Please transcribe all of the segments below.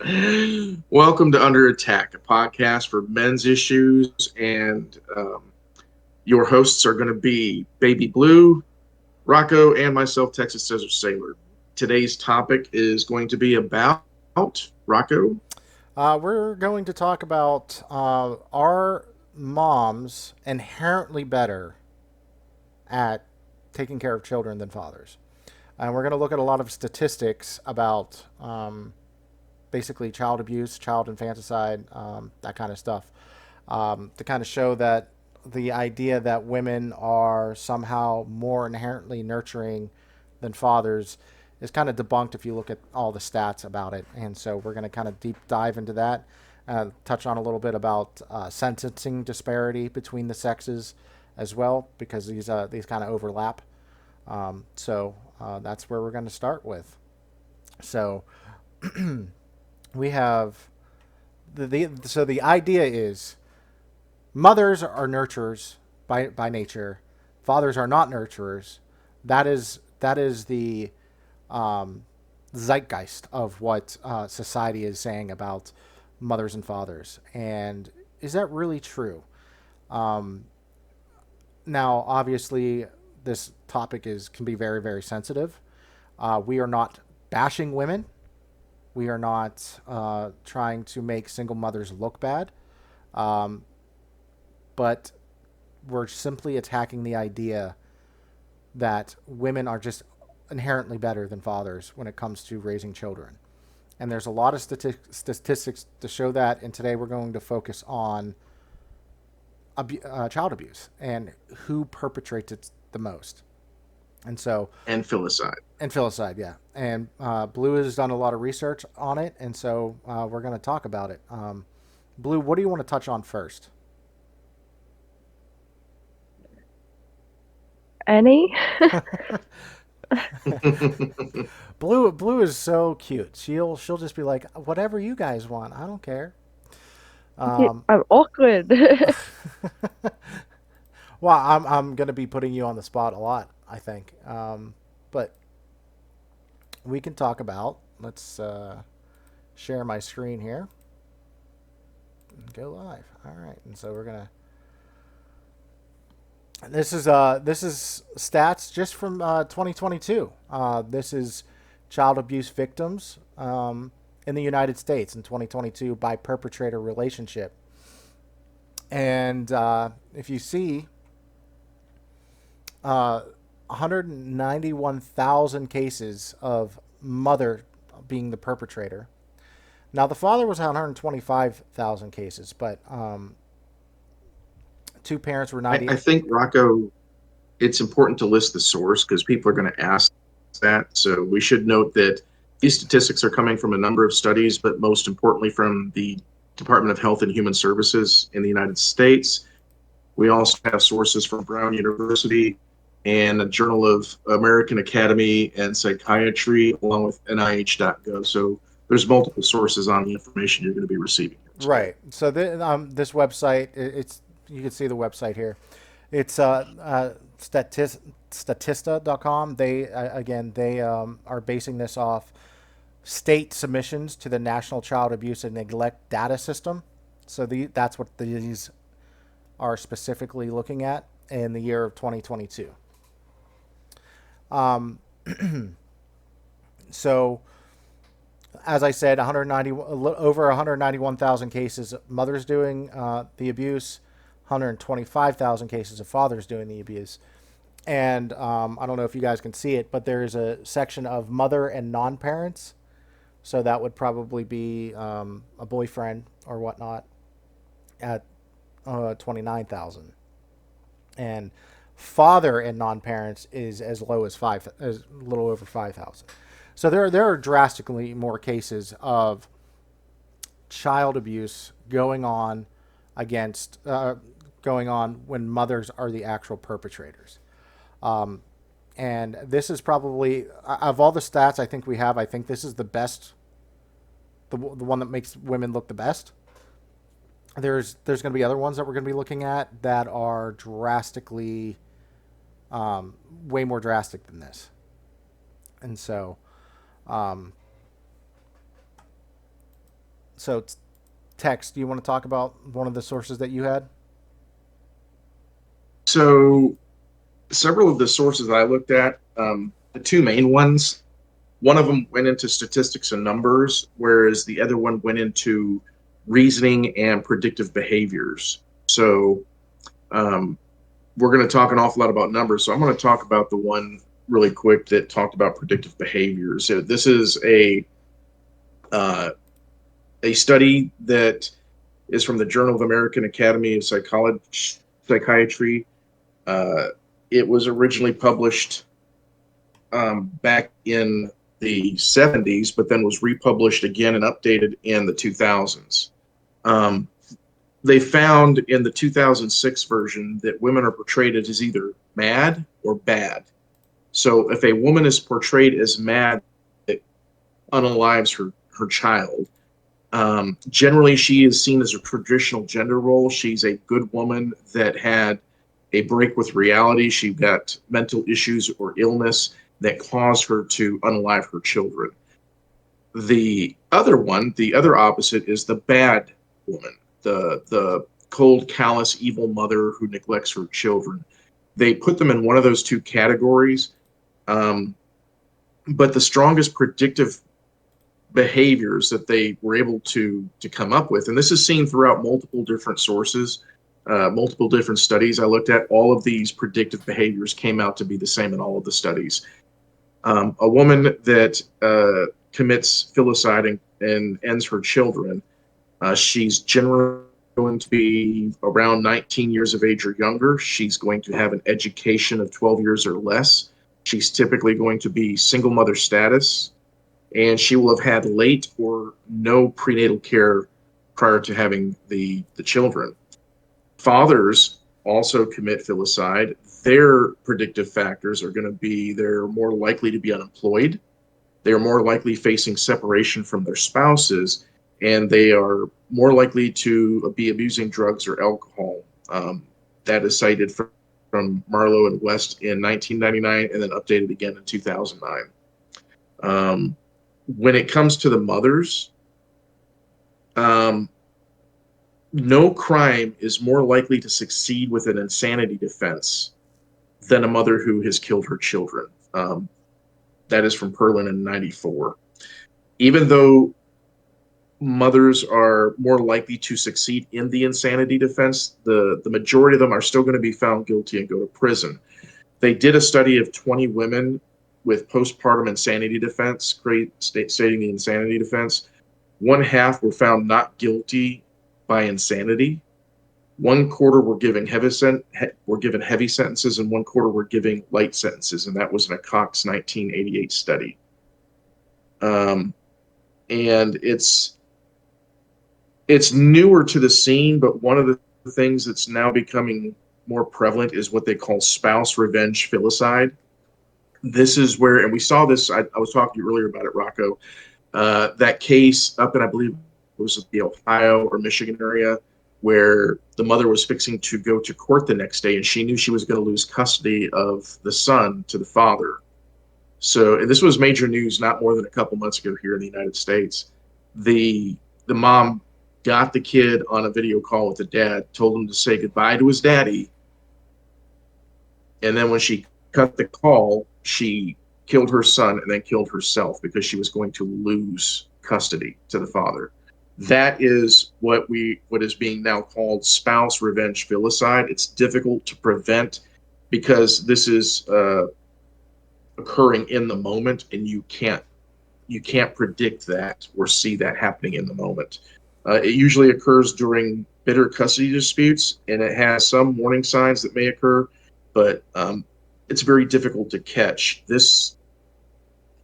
Welcome to Under Attack, a podcast for men's issues, and your hosts are going to be Baby Blue, Rocco, and myself, Texas Desert Sailor. Today's topic is going to be about Rocco. We're going to talk about are moms inherently better at taking care of children than fathers? And we're going to look at a lot of statistics about basically child abuse, child infanticide, that kind of stuff, to kind of show that the idea that women are somehow more inherently nurturing than fathers is kind of debunked if you look at all the stats about it. And so we're going to kind of deep dive into that, touch on a little bit about sentencing disparity between the sexes as well, because these kind of overlap. So that's where we're going to start with. So we have the idea is mothers are nurturers by nature, fathers are not nurturers. That is the zeitgeist of what society is saying about mothers and fathers. And is that really true? Um, Now, obviously, this topic is can be very very sensitive. We are not bashing women. We are not trying to make single mothers look bad, um, but we're simply attacking the idea that women are just inherently better than fathers when it comes to raising children. And there's a lot of statistics to show that. And today we're going to focus on child abuse and who perpetrates it the most. And so, And filicide. and filicide, yeah. And Blue has done a lot of research on it. And so we're going to talk about it. Blue, what do you want to touch on first? Any? Blue is so cute. She'll just be like, whatever you guys want. I don't care. Yeah, Um, I'm awkward. well, I'm gonna be putting you on the spot a lot, I think. But we can talk about. Let's share my screen here and go live. All right, and so we're gonna. This is stats just from 2022. This is child abuse victims in the United States in 2022 by perpetrator relationship. And if you see, 191,000 cases of mother being the perpetrator. Now the father was 125,000 cases, but two parents were I 90. think, Rocco, it's important to list the source because people are going to ask that. So we should note that these statistics are coming from a number of studies, but most importantly from the Department of Health and Human Services in the United States. We also have sources from Brown University and the Journal of American Academy and Psychiatry, along with NIH.gov. So there's multiple sources on the information you're going to be receiving here today. Right. So this website, it's you can see the website here. It's statista.com. They again they are basing this off state submissions to the National Child Abuse and Neglect Data System. So that's what these are specifically looking at in the year of 2022. Um, so as I said, 190 over 191,000 cases of mothers doing the abuse, 125,000 cases of fathers doing the abuse. And I don't know if you guys can see it, but there is a section of mother and non-parents. So that would probably be a boyfriend or whatnot at 29,000. And father and non-parents is as low as as a little over 5,000. So there are drastically more cases of child abuse against going on when mothers are the actual perpetrators. Um, and this is probably of all the stats I think we have. I think this is the best, the one that makes women look the best. There's going to be other ones that we're going to be looking at that are drastically, way more drastic than this. And so, um, So, Tex, do you want to talk about one of the sources that you had? So several of the sources that I looked at, the two main ones, one of them went into statistics and numbers, whereas the other one went into reasoning and predictive behaviors. So um, we're going to talk an awful lot about numbers. So I'm going to talk about the one really quick that talked about predictive behaviors. So this is uh, a study that is from the Journal of American Academy of Psychiatry. Uh, it was originally published back in the 70s, but then was republished again and updated in the 2000s. Um, they found in the 2006 version that women are portrayed as either mad or bad. So if a woman is portrayed as mad, it unalives her child. Generally, she is seen as a traditional gender role. She's a good woman that had a break with reality. She got mental issues or illness that caused her to unalive her children. The other one, the other opposite, is the bad woman, the cold, callous, evil mother who neglects her children. They put them in one of those two categories. Um, but the strongest predictive behaviors that they were able to come up with, and this is seen throughout multiple different sources, multiple different studies I looked at. All of these predictive behaviors came out to be the same in all of the studies. A woman that commits filicide and ends her children, she's generally going to be around 19 years of age or younger. She's going to have an education of 12 years or less. She's typically going to be single mother status, and she will have had late or no prenatal care prior to having the children. Fathers also commit filicide. Their predictive factors are going to be they're more likely to be unemployed, they're more likely facing separation from their spouses, and they are more likely to be abusing drugs or alcohol. That is cited from Marlowe and West in 1999 and then updated again in 2009. Um, when it comes to the mothers, um, no crime is more likely to succeed with an insanity defense than a mother who has killed her children. That is from Perlin in 94. Even though mothers are more likely to succeed in the insanity defense, the majority of them are still going to be found guilty and go to prison. They did a study of 20 women with postpartum insanity defense, stating the insanity defense. One half were found not guilty by insanity. One quarter were given heavy sentences, and one quarter were giving light sentences, and that was in a Cox 1988 study. Um, and it's newer to the scene, but one of the things that's now becoming more prevalent is what they call spouse revenge filicide. This is where, and we saw this. I was talking to you earlier about it, Rocco. That case up in, I believe it was the Ohio or Michigan area, where the mother was fixing to go to court the next day, and she knew she was going to lose custody of the son to the father. So, and this was major news not more than a couple months ago here in the United States. The the mom got the kid on a video call with the dad, told him to say goodbye to his daddy, and then when she cut the call, she killed her son and then killed herself because she was going to lose custody to the father. That is what is being now called spouse revenge filicide. It's difficult to prevent because this is occurring in the moment, and you can't predict that or see that happening in the moment. It usually occurs during bitter custody disputes, and it has some warning signs that may occur, but it's very difficult to catch. This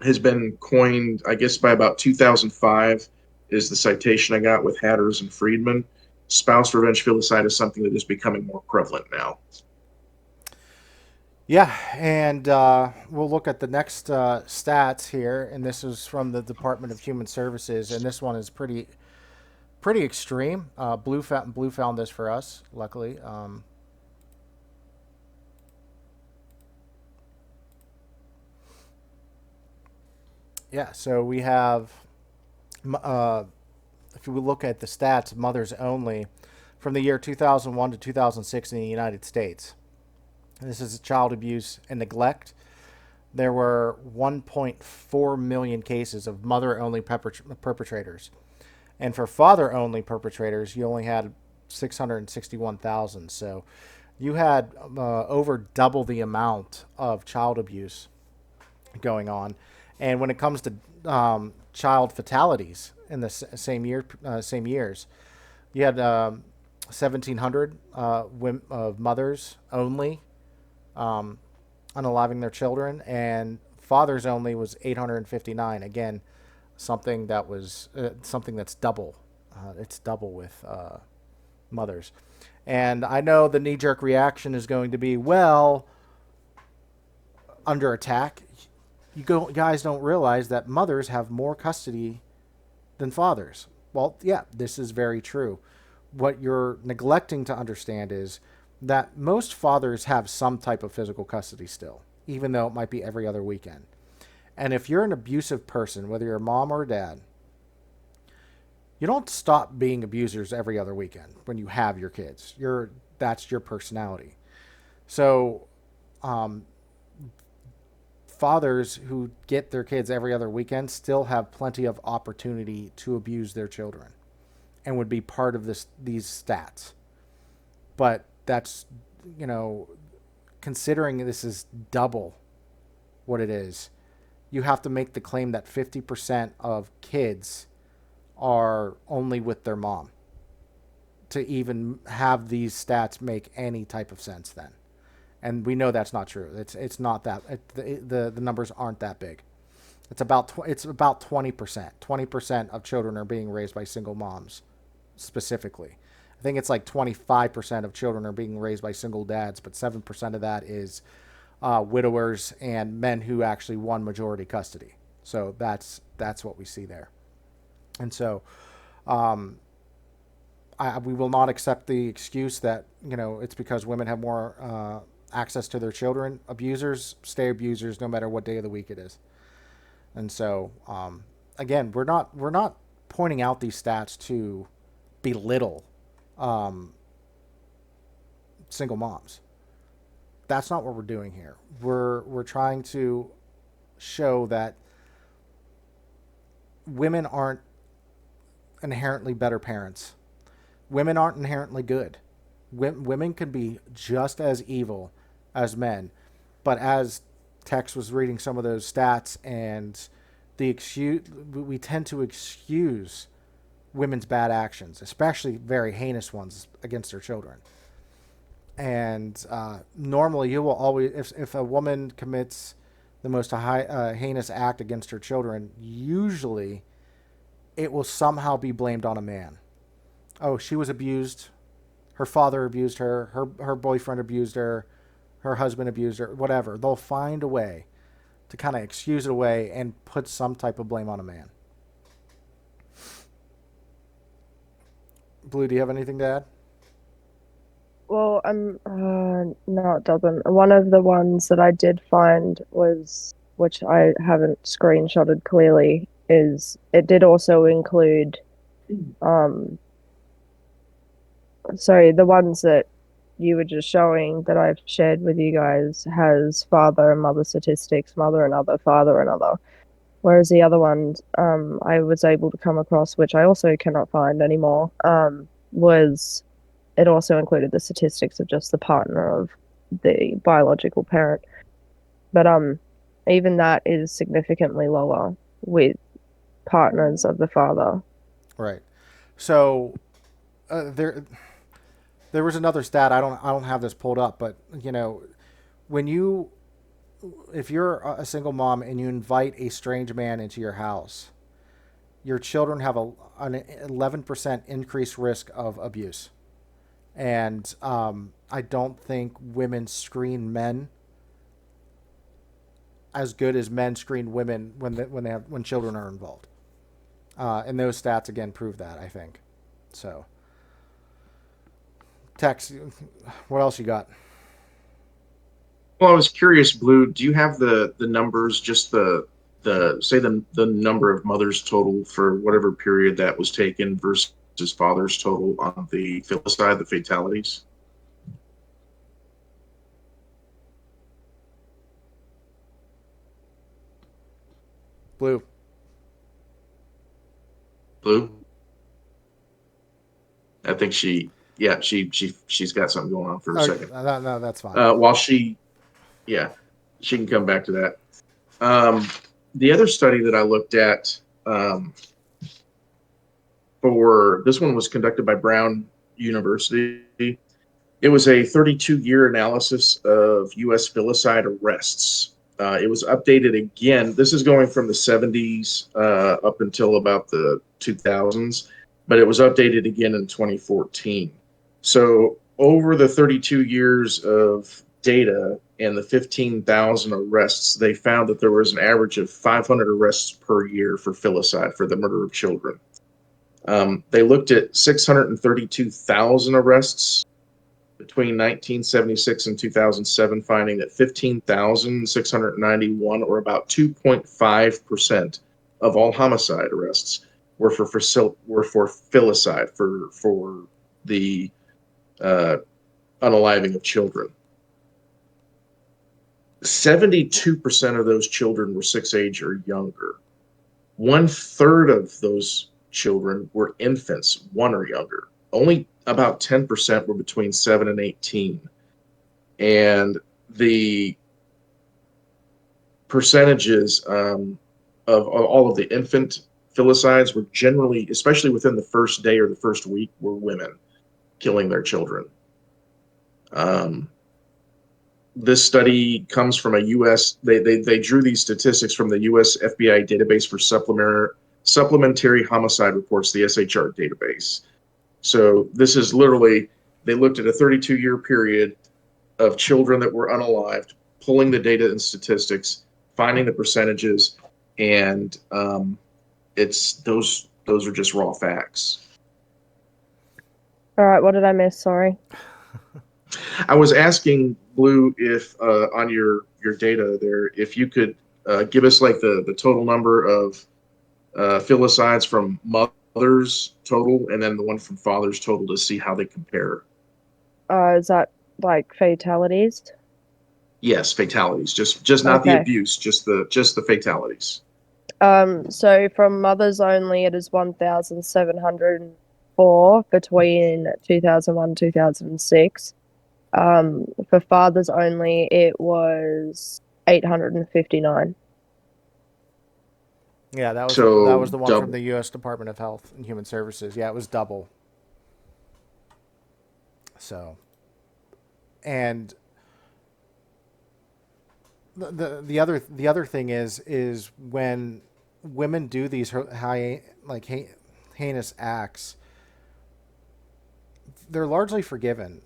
has been coined, I guess, by about 2005, is the citation I got with Hatters and Friedman. Spouse revenge filicide is something that is becoming more prevalent now. Yeah, and we'll look at the next stats here, and this is from the Department of Human Services, and this one is pretty extreme. Blue found this for us, luckily. Yeah, so we have uh, if you look at the stats, mothers only, from the year 2001 to 2006 in the United States. This is child abuse and neglect. There were 1.4 million cases of mother only perpetrators. And for father only perpetrators, you only had 661,000. So you had over double the amount of child abuse going on. And when it comes to child fatalities in the same years, you had 1,700 mothers only unaliving their children, and fathers only was 859. Again, something that's double. It's double with mothers. And I know the knee jerk reaction is going to be, well, under attack. Guys don't realize that mothers have more custody than fathers. Well, yeah, this is very true. What you're neglecting to understand is that most fathers have some type of physical custody still, even though it might be every other weekend. And if you're an abusive person, whether you're a mom or a dad, you don't stop being abusers every other weekend when you have your kids. That's your personality. So, fathers who get their kids every other weekend still have plenty of opportunity to abuse their children and would be part of these stats. But that's, considering this is double what it is, you have to make the claim that 50% of kids are only with their mom to even have these stats make any type of sense then. And we know that's not true. It's not that the numbers aren't that big. It's about 20%. 20% of children are being raised by single moms, specifically. I think it's like 25% of children are being raised by single dads, but 7% of that is widowers and men who actually won majority custody. So that's what we see there. And so, we will not accept the excuse that it's because women have more access to their children. Abusers stay abusers no matter what day of the week it is. And so, again, we're not pointing out these stats to belittle single moms. That's not what we're doing here. We're trying to show that women aren't inherently better parents. Women aren't inherently good. Women can be just as evil as men. But as Tex was reading some of those stats, and we tend to excuse women's bad actions, especially very heinous ones against their children. And normally, you will always, if a woman commits the most heinous act against her children, usually it will somehow be blamed on a man. Oh, she was abused. Her father abused her. Her boyfriend abused her. Her husband abused her. Whatever. They'll find a way to kind of excuse it away and put some type of blame on a man. Blue, do you have anything to add? Well, no, it doesn't. One of the ones that I did find was, which I haven't screenshotted clearly, is it did also include, sorry, the ones that you were just showing that I've shared with you guys has father and mother statistics, mother another, father another. Whereas the other ones, I was able to come across, which I also cannot find anymore, was it also included the statistics of just the partner of the biological parent. But even that is significantly lower with partners of the father. Right. So there was another stat. I don't have this pulled up, but if you're a single mom and you invite a strange man into your house, your children have an 11% increased risk of abuse. And I don't think women screen men as good as men screen women when children are involved. And those stats again prove that, I think. So, Tex, what else you got? Well, I was curious, Blue, do you have the numbers, just the the number of mothers total for whatever period that was taken versus fathers total on the filicide, the fatalities? Blue. Blue? I think she's got something going on for a Oh, second. no, that's fine. While yeah, she can come back to that. The other study that I looked at, for this one was conducted by Brown University. It was a 32-year analysis of U.S. filicide arrests. It was updated again. This is going from the 70s up until about the 2000s, but it was updated again in 2014. So over the 32 years of data and the 15,000 arrests, they found that there was an average of 500 arrests per year for filicide, for the murder of children. They looked at 632,000 arrests between 1976 and 2007, finding that 15,691, or about 2.5% of all homicide arrests, were for filicide, for the uh, unaliving of children. 72% of those children were 6 age or younger. 1/3 of those children were infants, 1 or younger. Only about 10% were between 7 and 18. And the percentages of all of the infant filicides were generally, especially within the first day or the first week, were women killing their children. This study comes from a U.S. They drew these statistics from the U.S. FBI database for supplementary homicide reports, the SHR database. So this is literally, they looked at a 32-year period of children that were unalived, pulling the data and statistics, finding the percentages, and it's those are just raw facts. All right, what did I miss? Sorry. I was asking Blue if on your data there, if you could give us like the total number of filicides from mothers total, and then the one from fathers total, to see how they compare. Is that like fatalities? Yes, fatalities. Just not the Okay. abuse, just the fatalities. So from mothers only, it is 1,704 between 2001 2006. For fathers only, it was 859. Yeah, that So was the one from double. the U.S. Department of Health and Human Services. Yeah, it was double. So, and the other thing is when women do these heinous acts, they're largely forgiven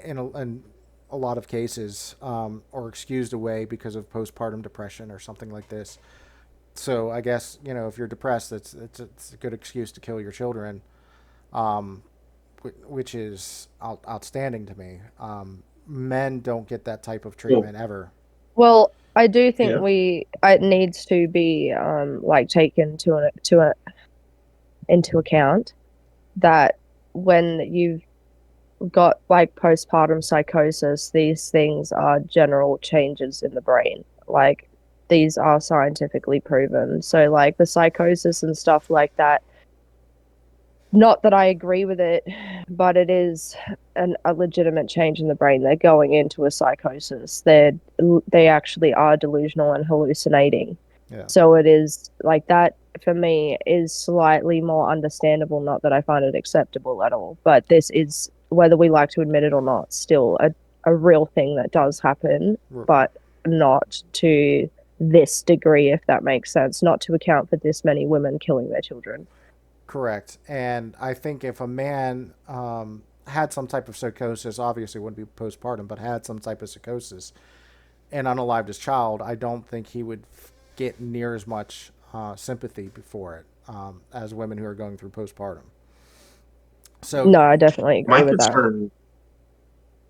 in a lot of cases, or excused away because of postpartum depression or something like this. So I guess, if you're depressed, it's a good excuse to kill your children, um, which is outstanding to me. Men don't get that type of Well, treatment ever. Well, I do think yeah. it needs to be like taken into account that when you've got like postpartum psychosis, these things are general changes in the brain. Like these are scientifically proven. So like the psychosis and stuff like that, not that I agree with it, but it is a legitimate change in the brain. They're going into a psychosis. They actually are delusional and hallucinating. Yeah. So it is like that for me is slightly more understandable. Not that I find it acceptable at all, but this is, whether we like to admit it or not, still a real thing that does happen, but not to this degree, if that makes sense. Not to account for this many women killing their children. Correct. And I think if a man had some type of psychosis, obviously it wouldn't be postpartum, but had some type of psychosis and unalived his child, I don't think he would get near as much sympathy for it as women who are going through postpartum. So, No, I definitely My agree with that. concern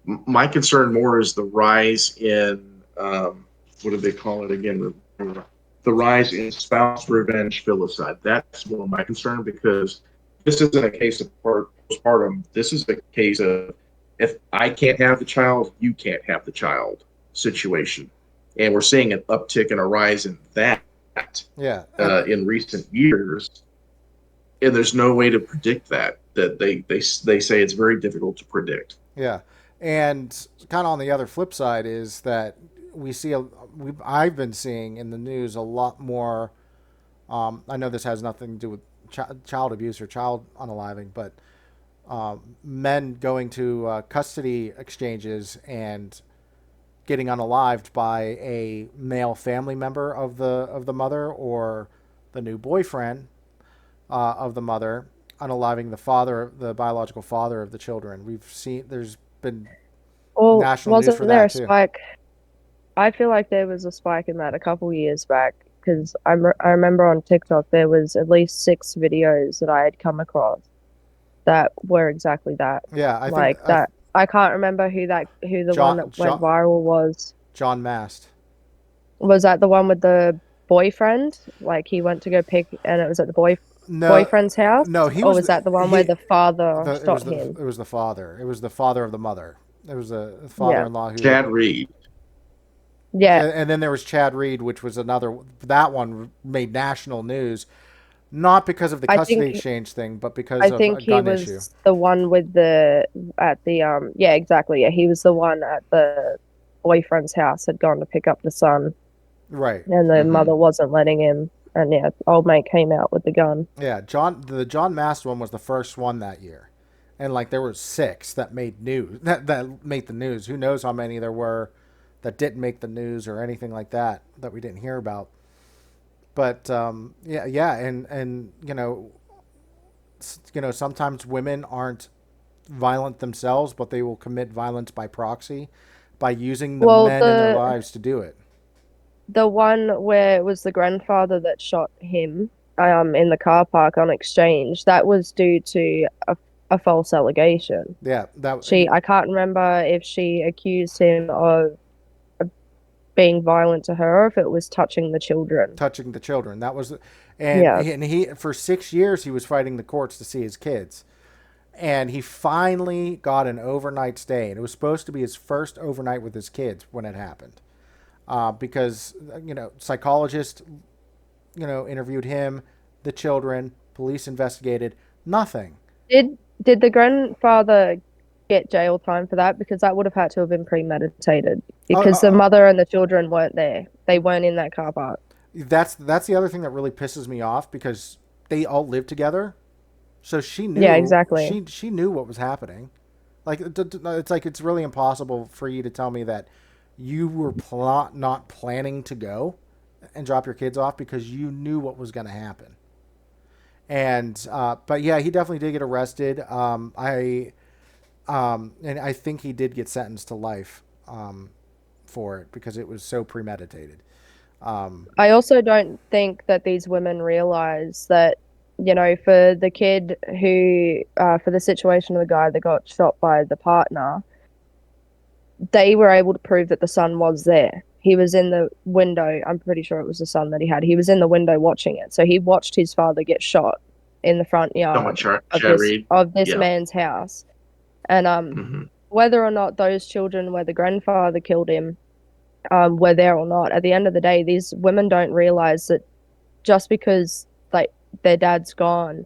my concern more is the rise in what do they call it again? the rise in spouse revenge filicide. That's more my concern because this isn't a case of postpartum. This is a case of if I can't have the child, you can't have the child situation. And we're seeing an uptick and a rise in that Yeah, and in recent years. And there's no way to predict that. That they say it's very difficult to predict. yeah, and kind of on the other flip side is that I've been seeing in the news a lot more. I know this has nothing to do with child abuse or child unaliving, but men going to custody exchanges and getting unalived by a male family member of the mother or the new boyfriend of the mother, unaliving the biological father of the children. We've seen there's been Well, national news wasn't for there that a too. spike? I feel like there was a spike in that a couple years back because I remember on TikTok there was at least 6 videos that I had come across that were exactly that. Yeah, I think Like that, I can't remember who the one John that went viral was. John Mast. Was that the one with the boyfriend? Like he went to go pick, and it was at the No, boyfriend's house, no, he or was was that the one where he. the father shot It him? was the father. It was the father of the mother. It was the Yeah, father-in-law who. Chad Reed. yeah. And then there was Chad Reed, which was another. That one made national news, not because of the I custody think exchange thing, but because I of a think he gun issue. was the one with the at the yeah, exactly. Yeah, he was the one at the boyfriend's house had gone to pick up the son, Right. and the Mm-hmm. mother wasn't letting him. And yeah, old mate came out with the gun. Yeah. The John Mast one was the first one that year, and like there were 6 that made news that made the news. Who knows how many there were that didn't make the news or anything like that that we didn't hear about. But yeah, and sometimes women aren't violent themselves, but they will commit violence by proxy by using the Well, men in their lives to do it. the one where it was the grandfather that shot him in the car park on Exchange, that was due to a false allegation. Yeah, I can't remember if she accused him of being violent to her or if it was touching the children. touching the children. That was, Yeah. and he for 6 years he was fighting the courts to see his kids, and he finally got an overnight stay, and it was supposed to be his first overnight with his kids when it happened, because psychologists interviewed him, the children, police investigated, nothing. Did the grandfather get jail time for that? Because that would have had to have been premeditated. Uh, Because the uh, mother and the children weren't there. They weren't in that car park. that's the other thing that really pisses me off because they all lived together, so Yeah, exactly. she knew what was happening. Like it's like it's really impossible for you to tell me that you were not planning to go and drop your kids off because you knew what was going to happen. And but yeah, he definitely did get arrested. And I think he did get sentenced to life for it because it was so premeditated. I also don't think that these women realize that, for the kid for the situation of the guy that got shot by the partner, they were able to prove that the son was there. He was in the window. I'm pretty sure it was the son that he had. He was in the window watching it. So he watched his father get shot in the front Someone yard of Chad Reed. this Yeah. man's house. And Mm-hmm. whether or not those children where the grandfather killed him were there or not, at the end of the day, these women don't realize that just because like their dad's gone,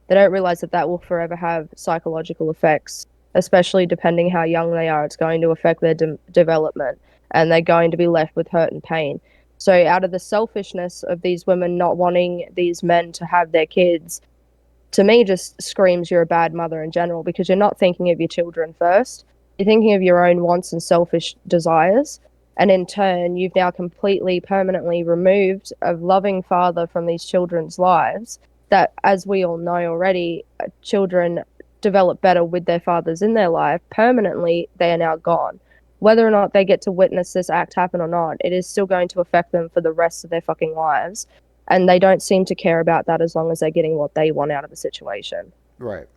they don't realize that that will forever have psychological effects, especially depending how young they are. It's going to affect their development, and they're going to be left with hurt and pain. So, out of the selfishness of these women not wanting these men to have their kids, to me, just screams you're a bad mother in general because you're not thinking of your children first. You're thinking of your own wants and selfish desires. And in turn, you've now completely, permanently removed a loving father from these children's lives that, as we all know already, children develop better with their fathers in their life. Permanently, they are now gone. Whether or not they get to witness this act happen or not, it is still going to affect them for the rest of their fucking lives. And they don't seem to care about that as long as they're getting what they want out of the situation. Right.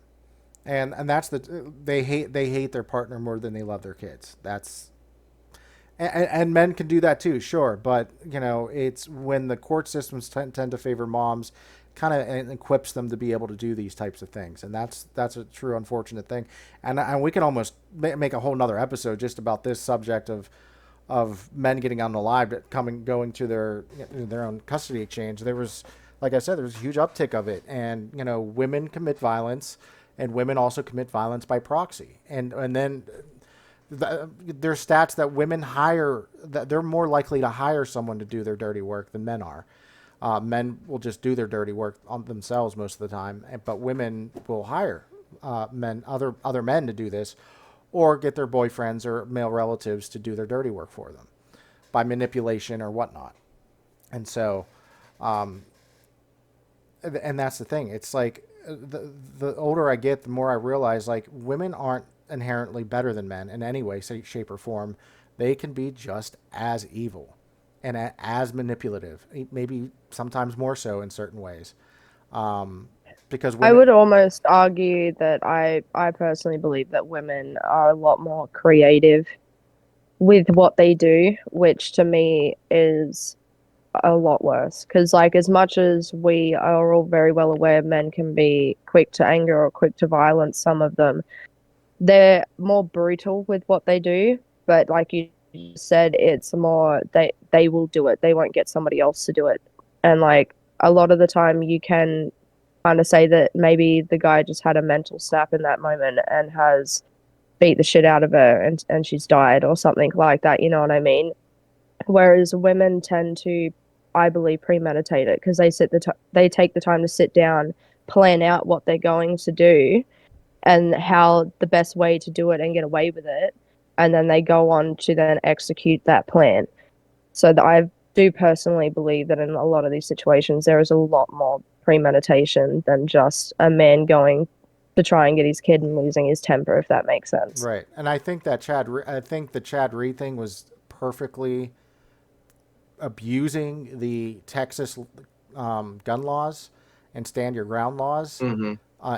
And that's they hate their partner more than they love their kids. And men can do that too, sure, but it's when the court systems tend to favor moms, kind of equips them to be able to do these types of things, and that's a true unfortunate thing. And we can almost make a whole nother episode just about this subject of men getting unalived, going to their own custody exchange. There was, like I said, there was a huge uptick of it, and women commit violence, and women also commit violence by proxy, and then there's stats that women hire, that they're more likely to hire someone to do their dirty work than men are. Men will just do their dirty work on themselves most of the time, but women will hire other men to do this, or get their boyfriends or male relatives to do their dirty work for them by manipulation or whatnot. And so, and that's the thing. It's like the older I get, the more I realize like women aren't inherently better than men in any way, shape, or form. They can be just as evil and as manipulative, maybe sometimes more so in certain ways. Because I women, would almost argue that I personally believe that women are a lot more creative with what they do, which to me is a lot worse. Because, like, as much as we are all very well aware men can be quick to anger or quick to violence, some of them, they're more brutal with what they do. But, like you said, it's more they will do it, they won't get somebody else to do it. And, like, a lot of the time, you can kind of say that maybe the guy just had a mental snap in that moment and has beat the shit out of her and she's died or something like that. You know what I mean? Whereas women tend to, I believe, premeditate it because they take the time to sit down, plan out what they're going to do and how the best way to do it and get away with it, and then they go on to then execute that plan. So that I do personally believe that in a lot of these situations there is a lot more premeditation than just a man going to try and get his kid and losing his temper, if that makes sense. right? And I think I think the Chad Reed thing was perfectly abusing the Texas gun laws and stand your ground laws Hmm.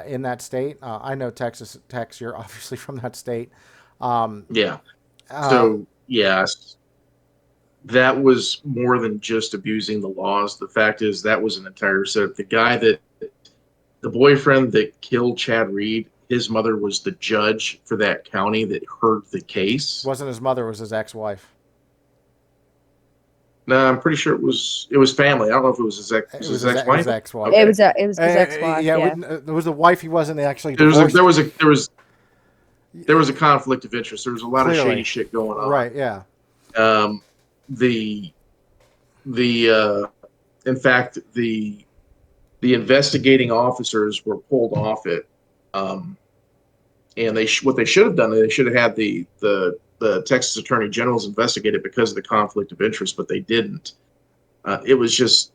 in that state. I know Tex, you're obviously from that state. Yeah. Uh, So, yes, that was more than just abusing the laws. The fact is, that was an entire setup. The boyfriend that killed Chad Reed, his mother was the judge for that county that heard the case. wasn't his mother, was his ex-wife. No, I'm pretty sure it was family. I don't know if it was It was his his ex-wife. ex-wife. Okay. It was his ex-wife, Yeah, yeah. there was a wife. He wasn't actually There was a, there divorced. was a there was there was a conflict of interest. There was a lot of shady Clearly, shit going on. right? Yeah, The the In fact, the investigating officers were pulled off it, um, and what they should have done, they should have had the Texas Attorney General's investigate it because of the conflict of interest, but they didn't. It was just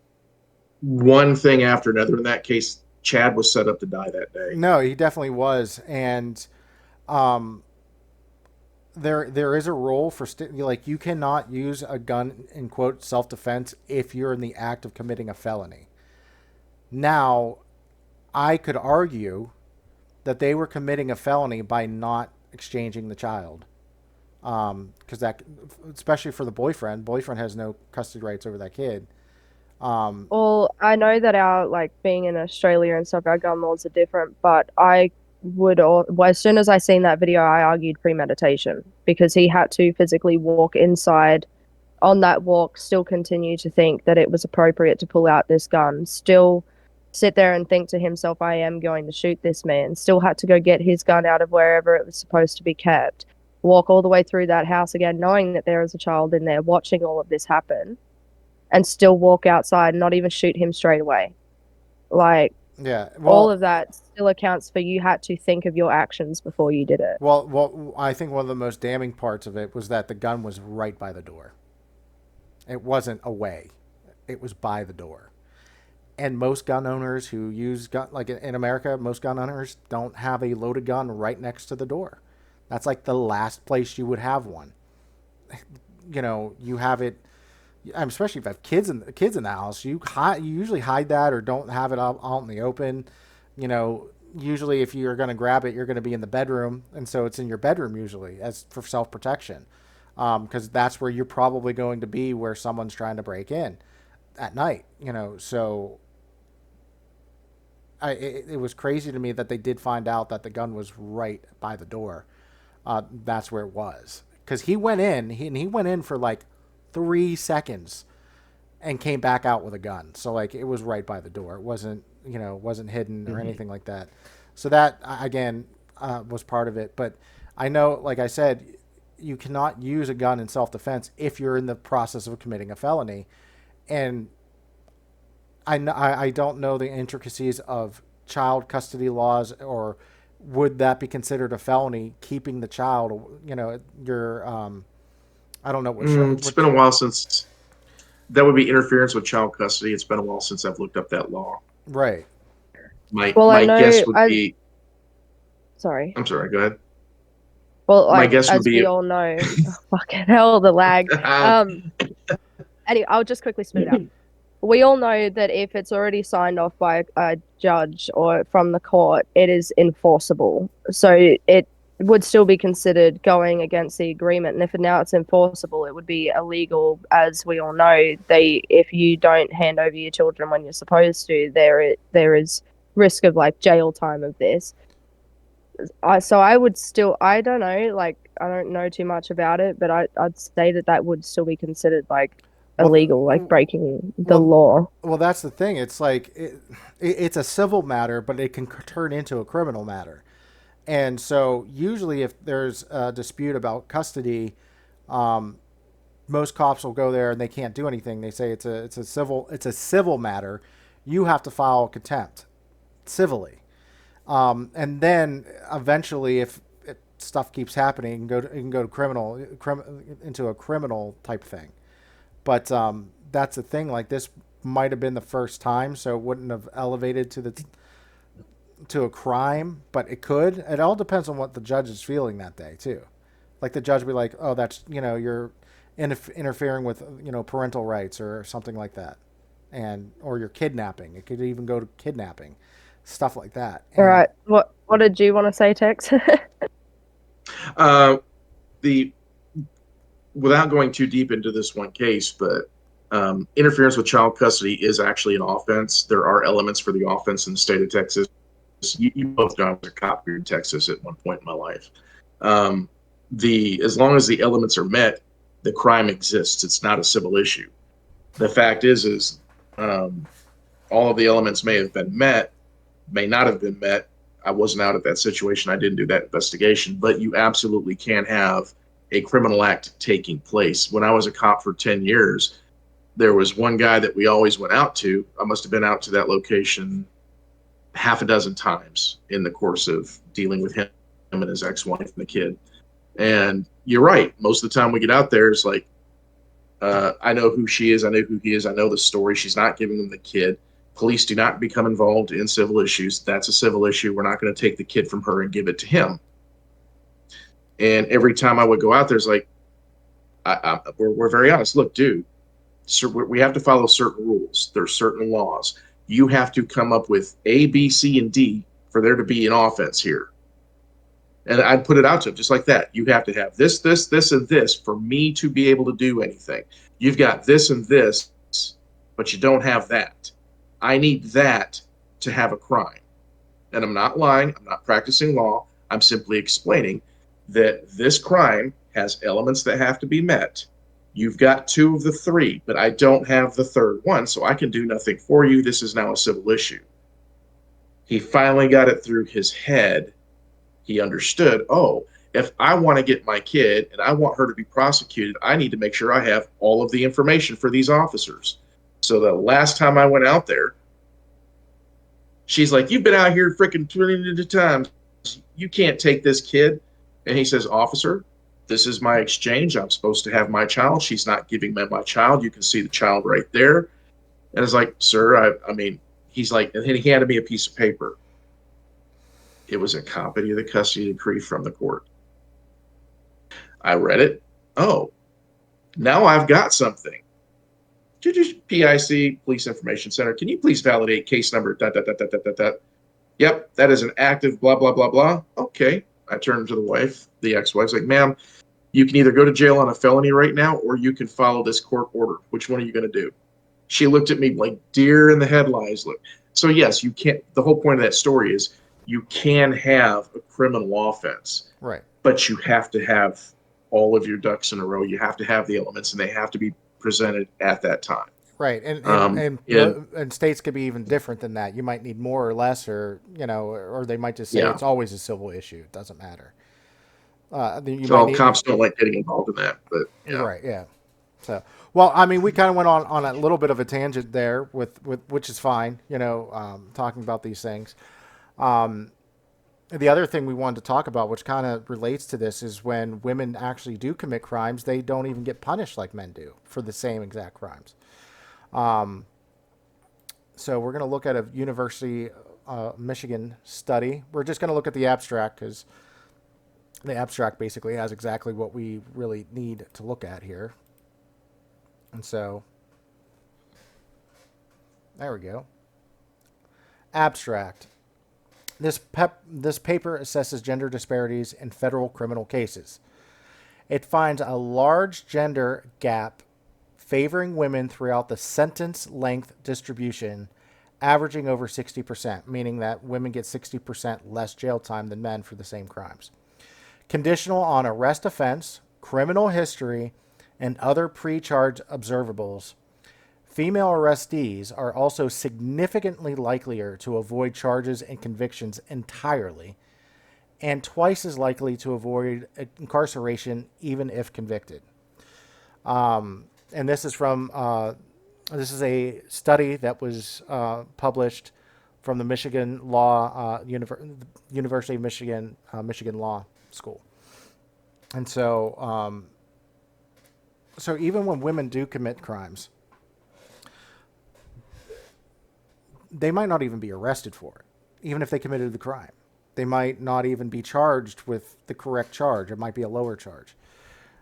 one thing after another. In that case, Chad was set up to die that day. no, he definitely was, and um, there is a role for like you cannot use a gun in quote self defense if you're in the act of committing a felony. Now, I could argue that they were committing a felony by not exchanging the child, because that, especially for the boyfriend has no custody rights over that kid. Well, I know that our like being in Australia and stuff, our gun laws are different, but well, as soon as I seen that video, I argued premeditation because he had to physically walk inside on that walk, still continue to think that it was appropriate to pull out this gun, still sit there and think to himself, I am going to shoot this man, still had to go get his gun out of wherever it was supposed to be kept, walk all the way through that house again, knowing that there is a child in there watching all of this happen, and still walk outside and not even shoot him straight away. Like, Yeah, all of that still accounts for you had to think of your actions before you did it. I think one of the most damning parts of it was that the gun was right by the door. It wasn't away; it was by the door. And most gun owners who use gun, like in America, most gun owners don't have a loaded gun right next to the door. That's like the last place you would have one. You have it, especially if you have kids in the house. You usually hide that or don't have it out in the open. Usually if you're going to grab it, you're going to be in the bedroom, and so it's in your bedroom usually as for self protection. because that's where you're probably going to be where someone's trying to break in at night. So it was crazy to me that they did find out that the gun was right by the door. That's where it was, because he went in. He went in for like 3 seconds and came back out with a gun. So like it was right by the door. It wasn't hidden or anything like that. So that again was part of it. But I know, like I said, you cannot use a gun in self-defense if you're in the process of committing a felony. And I don't know the intricacies of child custody laws, or would that be considered a felony, keeping the child? You're I don't know It's been a while since that would be interference with child custody. It's been a while since I've looked up that law. right. Well, I My guess know. would be. Sorry. I'm sorry. Go ahead. Well, My like guess would as we be. all know, fucking hell, the lag. Anyway, I'll just quickly spit it out. We all know that if it's already signed off by a judge or from the court, it is enforceable. So it would still be considered going against the agreement. And if now it's enforceable, it would be illegal. As we all know, if you don't hand over your children when you're supposed to, there is risk of like jail time of this. So I would still, I don't know, like I don't know too much about it, but I'd say that would still be considered like illegal, like breaking the well, law. Well, that's the thing. It's like it's a civil matter, but it can turn into a criminal matter. And so, usually, if there's a dispute about custody, most cops will go there and they can't do anything. They say it's a civil matter. You have to file contempt civilly, and then eventually, if stuff keeps happening, it can go to into a criminal type thing. But that's the thing. Like this might have been the first time, so it wouldn't have elevated to a crime, but it could. It all depends on what the judge is feeling that day too. Like the judge be like, "Oh, that's you're interfering with parental rights or something like that," or you're kidnapping. It could even go to kidnapping, stuff like that. All right. What did you want to say, Tex? The Without going too deep into this one case, but interference with child custody is actually an offense. There are elements for the offense in the state of Texas. You both know I was a cop here in Texas at one point in my life. As long as the elements are met, the crime exists. It's not a civil issue. The fact is all of the elements may have been met, may not have been met. I wasn't out at that situation. I didn't do that investigation, but you absolutely can have a criminal act taking place. When I was a cop for 10 years, there was one guy that we always went out to. I must have been out to that location half a dozen times in the course of dealing with him and his ex-wife and the kid. And you're right. Most of the time we get out there, it's like, I know who she is. I know who he is. I know the story. She's not giving them the kid. Police do not become involved in civil issues. That's a civil issue. We're not going to take the kid from her and give it to him. And every time I would go out there, it's like, we're very honest. Look, dude, so we have to follow certain rules. There's certain laws. You have to come up with A, B, C, and D for there to be an offense here. And I'd put it out to him just like that. You have to have this, this, this, and this for me to be able to do anything. You've got this and this, but you don't have that. I need that to have a crime. And I'm not lying. I'm not practicing law. I'm simply explaining that this crime has elements that have to be met. You've got two of the three, but I don't have the third one, so I can do nothing for you. This is now a civil issue. He finally got it through his head. He understood, oh, if I want to get my kid and I want her to be prosecuted, I need to make sure I have all of the information for these officers. So the last time I went out there, she's like, you've been out here freaking 20 times. You can't take this kid. And he says, officer, this is my exchange. I'm supposed to have my child. She's not giving me my child. You can see the child right there. And it's like, sir, I mean, he's like, and he handed me a piece of paper. It was a copy of the custody decree from the court. I read it. Oh, now I've got something. PIC, Police Information Center. Can you please validate case number? Yep, that is an active blah, blah, blah, blah. Okay. I turned to the wife, the ex-wife's like, ma'am, You can either go to jail on a felony right now, or you can follow this court order. Which one are you going to do? She looked at me like deer in the headlights. Look, so yes, you can't. The whole point of that story is you can have a criminal offense, Right. but you have to have all of your ducks in a row. You have to have the elements, and they have to be presented at that time. Right, And and states could be even different than that. You might need more or less, or or they might just say yeah, it's always a civil issue. It doesn't matter. You might well, need. cops don't like getting involved in that, but You're yeah. right. Yeah. So, well, I mean, we kind of went on a little bit of a tangent there with which is fine. Talking about these things. The other thing we wanted to talk about, which kind of relates to this, is when women actually do commit crimes, they don't even get punished like men do for the same exact crimes. So we're going to look at a University Michigan study. We're just going to look at the abstract because the abstract basically has exactly what we really need to look at here. And so, there we go. Abstract. This paper assesses gender disparities in federal criminal cases. It finds a large gender gap favoring women throughout the sentence length distribution, averaging over 60%, meaning that women get 60% less jail time than men for the same crimes. Conditional on arrest offense, criminal history, and other pre-charge observables, female arrestees are also significantly likelier to avoid charges and convictions entirely, and twice as likely to avoid incarceration even if convicted. And this is from this is a study that was published from the Michigan Law University of Michigan Michigan Law School. And so so even when women do commit crimes, they might not even be arrested for it, even if they committed the crime. They might not even be charged with the correct charge. It might be a lower charge.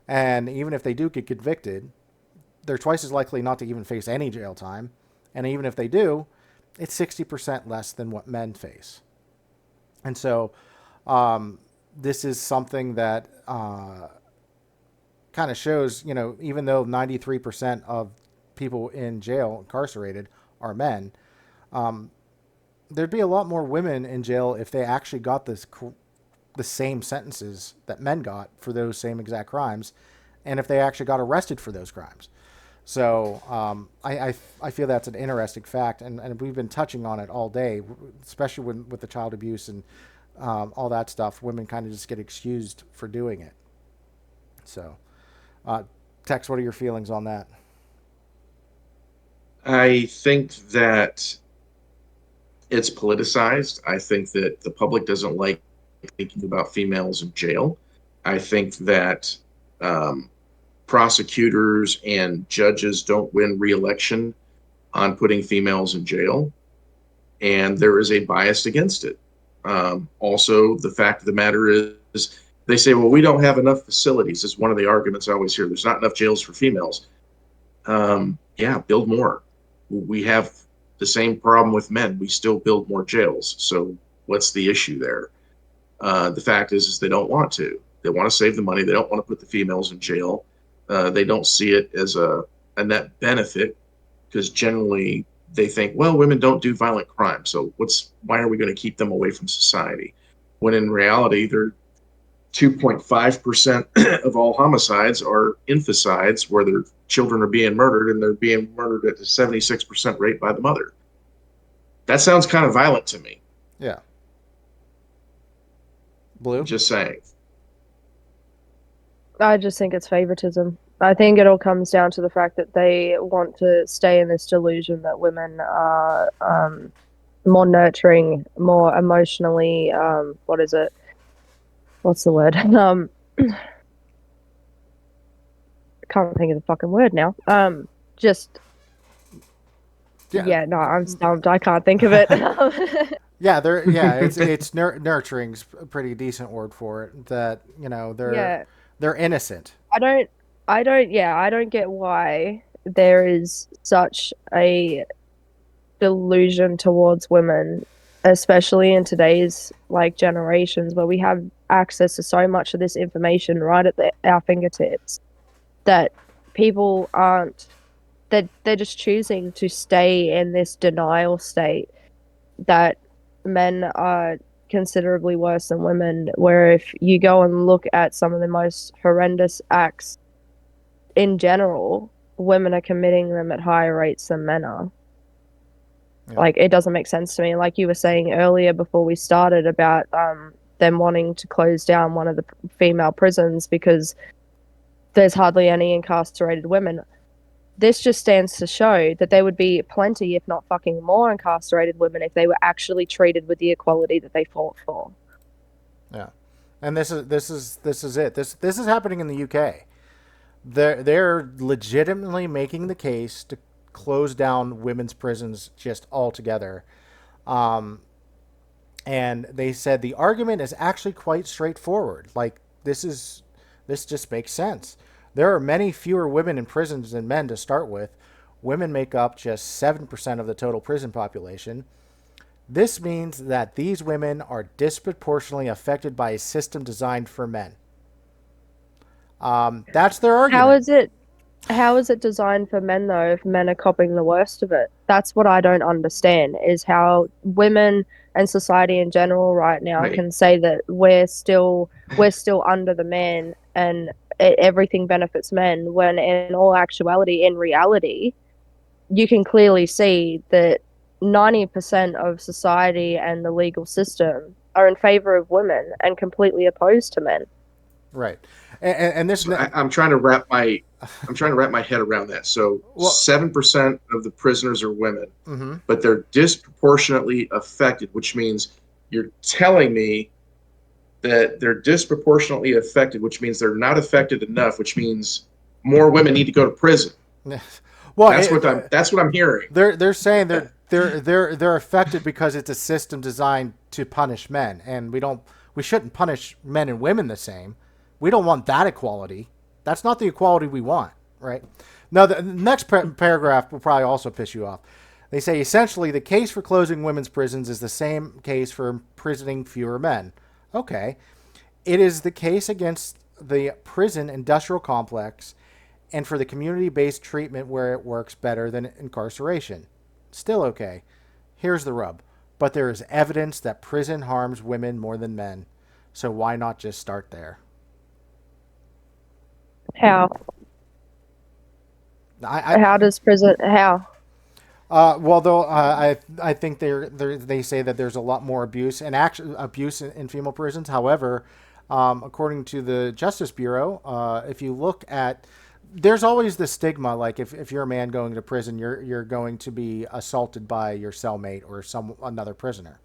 And even if they do get convicted, they're twice as likely not to even face any jail time. And even if they do, it's 60% less than what men face. And so this is something that kind of shows, even though 93% of people in jail incarcerated are men, there'd be a lot more women in jail if they actually got the same sentences that men got for those same exact crimes, and if they actually got arrested for those crimes. So I feel that's an interesting fact, and we've been touching on it all day, especially with the child abuse and all that stuff. Women kind of just get excused for doing it. So, Tex, what are your feelings on that? I think that it's politicized. I think that the public doesn't like thinking about females in jail. I think that prosecutors and judges don't win re-election on putting females in jail, and there is a bias against it. Also, the fact of the matter is, they say, well, we don't have enough facilities. Is one of the arguments I always hear. There's not enough jails for females. Yeah, build more. We have the same problem with men. We still build more jails. So what's the issue there? The fact is they don't want to. They want to save the money. They don't want to put the females in jail. They don't see it as a net benefit because generally they think, well, women don't do violent crime. So why are we going to keep them away from society? When in reality, they're 2.5% of all homicides are infanicides where their children are being murdered, and they're being murdered at a 76% rate by the mother. That sounds kind of violent to me. Yeah. Blue? Just saying. I just think it's favoritism. I think it all comes down to the fact that they want to stay in this delusion that women are more nurturing, more emotionally, what is it? What's the word? Can't think of the fucking word now. Just yeah, no, I'm stumped. I can't think of it. Yeah, it's nurturing's a pretty decent word for it. That they're innocent. I don't get why there is such a delusion towards women, especially in today's generations where we have access to so much of this information right at our fingertips that people aren't, that they're just choosing to stay in this denial state that men are considerably worse than women, where if you go and look at some of the most horrendous acts in general, women are committing them at higher rates than men are. Yeah. Like, it doesn't make sense to me. Like you were saying earlier before we started about them wanting to close down one of the female prisons because there's hardly any incarcerated women. This just stands to show that there would be plenty, if not fucking more, incarcerated women if they were actually treated with the equality that they fought for. Yeah. And this is it. This is happening in the UK. They're legitimately making the case to close down women's prisons just altogether. Um, and they said the argument is actually quite straightforward. Like this just makes sense. There are many fewer women in prisons than men to start with. Women make up just 7% of the total prison population. This means that these women are disproportionately affected by a system designed for men. That's their How argument. is it how is it designed for men though if men are copying the worst of it? That's what I don't understand is how women and society in general right now Right. can say that we're still under the man and everything benefits men when in all actuality, in reality, you can clearly see that 90% of society and the legal system are in favor of women and completely opposed to men. Right. And this, So I'm trying to wrap my head around that. So well, 7% of the prisoners are women, mm-hmm. but they're disproportionately affected, which means you're telling me that they're disproportionately affected, which means they're not affected enough, which means more women need to go to prison. well, That's what I'm hearing. they're saying they're affected because it's a system designed to punish men, and we shouldn't punish men and women the same. We don't want that equality. That's not the equality we want, right? Now, the next paragraph will probably also piss you off. They say essentially the case for closing women's prisons is the same case for imprisoning fewer men. Okay, it is the case against the prison industrial complex and for the community based treatment where it works better than incarceration. Still okay. Here's the rub. But there is evidence that prison harms women more than men. So why not just start there? How? I How does prison? How? well, though, I think they say that there's a lot more abuse and actual abuse in female prisons. However, according to the Justice Bureau, if you look at, there's always the stigma, like if you're a man going to prison, you're going to be assaulted by your cellmate or some another prisoner.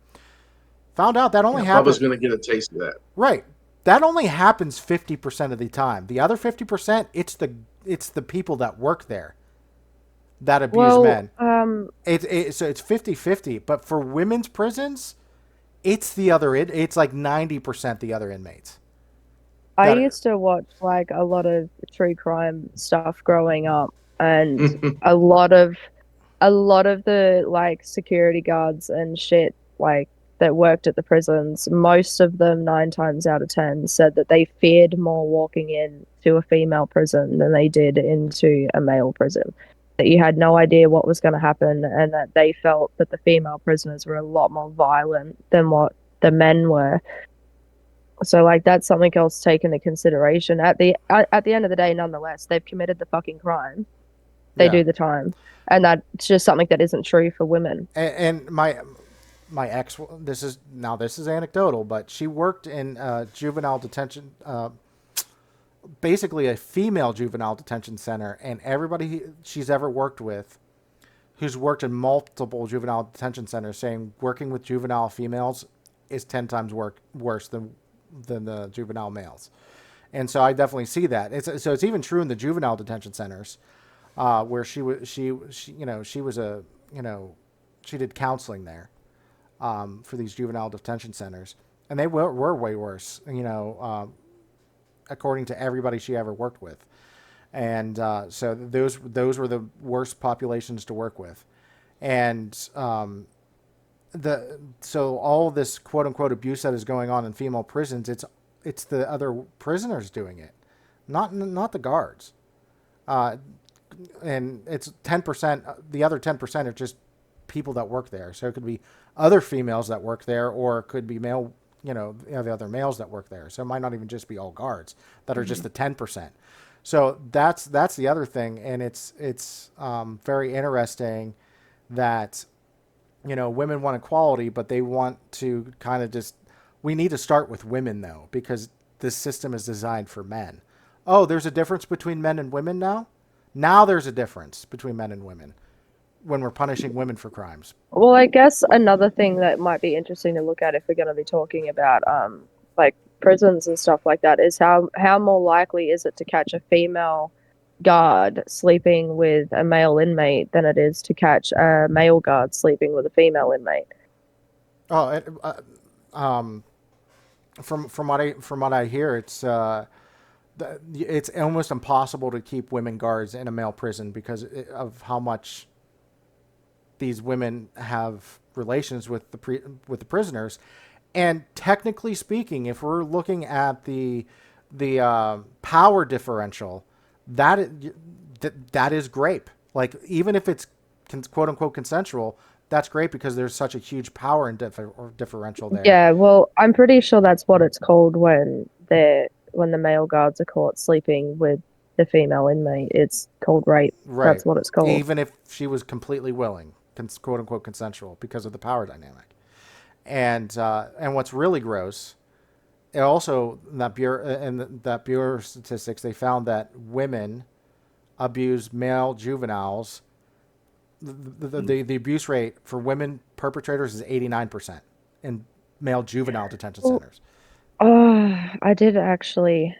Found out that only Yeah, Bubba's happens, going to get a taste of that. right. That only happens 50% of the time. The other 50%, it's the people that work there that abuse Well, men. So it's 50-50, but for women's prisons, it's the other it's like 90% the other inmates. I That used to watch like a lot of true crime stuff growing up, and a lot of a lot of the like security guards and shit like that worked at the prisons, most of them 9 times out of 10 said that they feared more walking in to a female prison than they did into a male prison. That you had no idea what was going to happen, and that they felt that the female prisoners were a lot more violent than what the men were. So like that's something else to take into consideration. At the end of the day, nonetheless, they've committed the fucking crime. They yeah. do the time, and that's just something that isn't true for women. And my ex, this is anecdotal, but she worked in juvenile detention, basically a female juvenile detention center, and everybody she's ever worked with who's worked in multiple juvenile detention centers saying working with juvenile females is 10 times worse than the juvenile males. And so I definitely see that. It's even true in the juvenile detention centers, where she was a, she did counseling there, for these juvenile detention centers, and they were way worse, according to everybody she ever worked with. And so those were the worst populations to work with. And so all this quote unquote abuse that is going on in female prisons, it's the other prisoners doing it, not the guards. Uh, and it's 10%. The other 10% are just people that work there. So it could be other females that work there, or it could be male, the other males that work there. So it might not even just be all guards that are just the 10%. So that's the other thing, and it's very interesting that women want equality, but they want to kind of just, we need to start with women though, because this system is designed for men. Oh, there's a difference between men and women now? Now there's a difference between men and women when we're punishing women for crimes. Well, I guess another thing that might be interesting to look at if we're going to be talking about like prisons and stuff like that is how more likely is it to catch a female guard sleeping with a male inmate than it is to catch a male guard sleeping with a female inmate. Oh, um, from what I hear, it's almost impossible to keep women guards in a male prison because of how much these women have relations with with the prisoners. And technically speaking, if we're looking at the power differential, that that is grape. Like even if it's quote unquote consensual, that's great because there's such a huge power and differential there. Yeah, well, I'm pretty sure that's what it's called when the male guards are caught sleeping with the female inmate. It's called rape. Right. That's what it's called. Even if she was completely willing, quote unquote consensual, because of the power dynamic. And what's really gross, it also in that Bureau of statistics, they found that women abuse male juveniles. The abuse rate for women perpetrators is 89% in male juvenile detention Well, centers. I did actually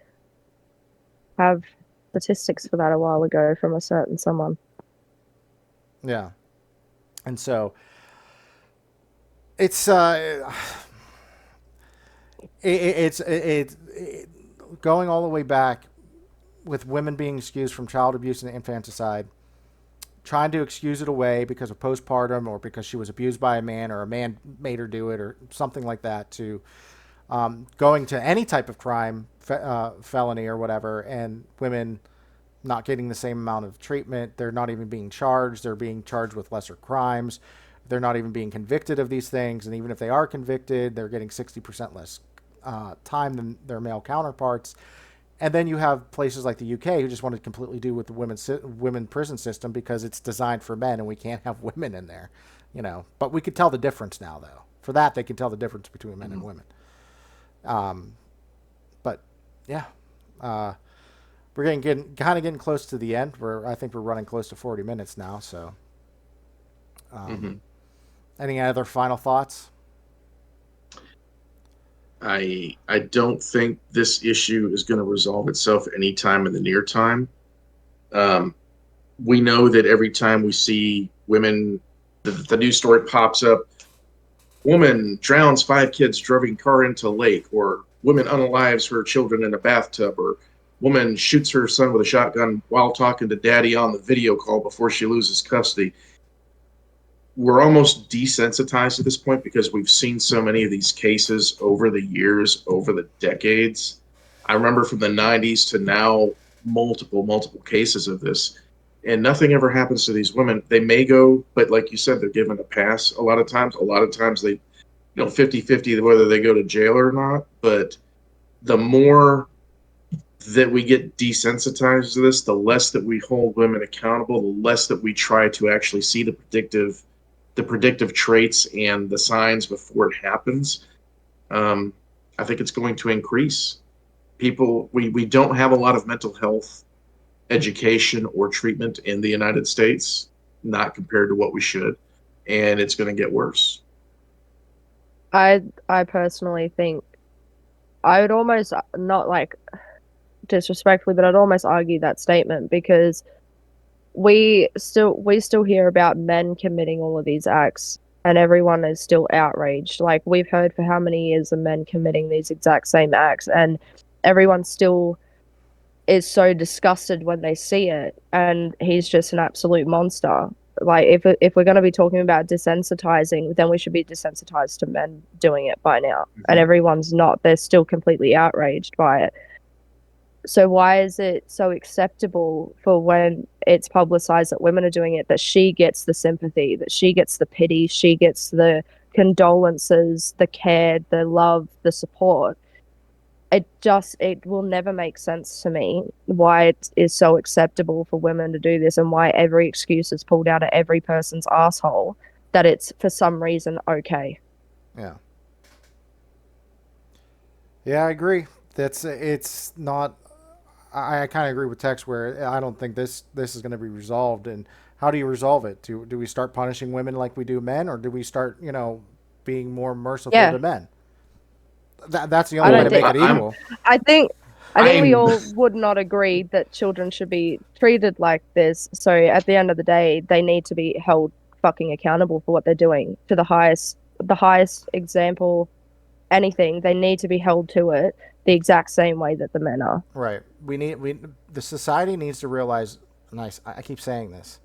have statistics for that a while ago from a certain someone. Yeah, and so it's going all the way back with women being excused from child abuse and infanticide, trying to excuse it away because of postpartum or because she was abused by a man or a man made her do it or something like that, to going to any type of crime, felony or whatever, and women not getting the same amount of treatment. They're not even being charged. They're being charged with lesser crimes. They're not even being convicted of these things. And even if they are convicted, they're getting 60% less time than their male counterparts. And then you have places like the UK who just want to completely do with the women prison system because it's designed for men and we can't have women in there, But we could tell the difference now, though. For that, they can tell the difference between men and women. But yeah, we're kind of getting close to the end. I think we're running close to 40 minutes now. So, any other final thoughts? I don't think this issue is going to resolve itself anytime in the near time. We know that every time we see women, the news story pops up, woman drowns 5 kids driving car into lake, or woman unalives her children in a bathtub, or woman shoots her son with a shotgun while talking to daddy on the video call before she loses custody. We're almost desensitized at this point because we've seen so many of these cases over the years, over the decades. I remember from the 90s to now, multiple cases of this, and nothing ever happens to these women. They may go, but like you said, they're given a pass a lot of times they 50-50 whether they go to jail or not. But the more that we get desensitized to this, the less that we hold women accountable, the less that we try to actually see the predictive traits and the signs before it happens. I think it's going to increase. We don't have a lot of mental health education or treatment in the United States, not compared to what we should, and it's going to get worse. I personally think I would almost not like disrespectfully, but I'd almost argue that statement because we still hear about men committing all of these acts and everyone is still outraged. Like we've heard for how many years of men committing these exact same acts and everyone still is so disgusted when they see it and he's just an absolute monster. like if we're going to be talking about desensitizing, then we should be desensitized to men doing it by now. And everyone's not. They're still completely outraged by it. So why is it so acceptable for when it's publicized that women are doing it, that she gets the sympathy, that she gets the pity, she gets the condolences, the care, the love, the support? It will never make sense to me why it is so acceptable for women to do this, and why every excuse is pulled out of every person's asshole that it's for some reason okay. Yeah. Yeah, I agree. It's not. I kind of agree with Tex where I don't think this is going to be resolved. And how do you resolve it? Do we start punishing women like we do men, or do we start being more merciful Yeah, to men? That's the I only way don't to think make it I'm equal. I think I think we I'm all would not agree that children should be treated like this. So at the end of the day, they need to be held fucking accountable for what they're doing to the highest example, anything. They need to be held to it the exact same way that the men are. Right. We the society needs to realize. Nice. I keep saying this.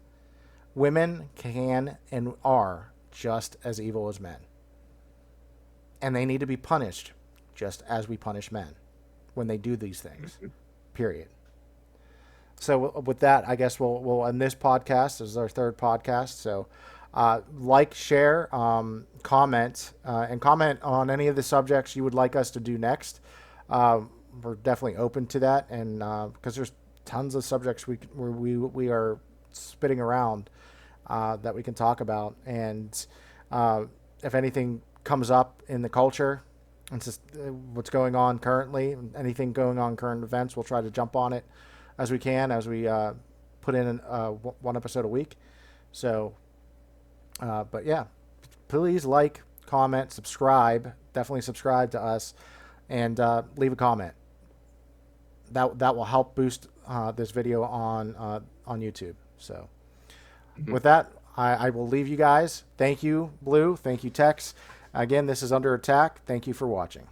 Women can and are just as evil as men, and they need to be punished just as we punish men when they do these things. Period. So with that, I guess we'll end this podcast. This is our third podcast. So like, share, comment, and comment on any of the subjects you would like us to do next. We're definitely open to that, and because there's tons of subjects we are spitting around that we can talk about, and if anything comes up in the culture, it's just what's going on currently, anything going on, current events, we'll try to jump on it as we can, as we put in one episode a week. So, but yeah, please like, comment, subscribe. Definitely subscribe to us, and leave a comment. That will help boost this video on YouTube. So, with that, I will leave you guys. Thank you, Blue. Thank you, Tex. Again, this is Under Attack. Thank you for watching.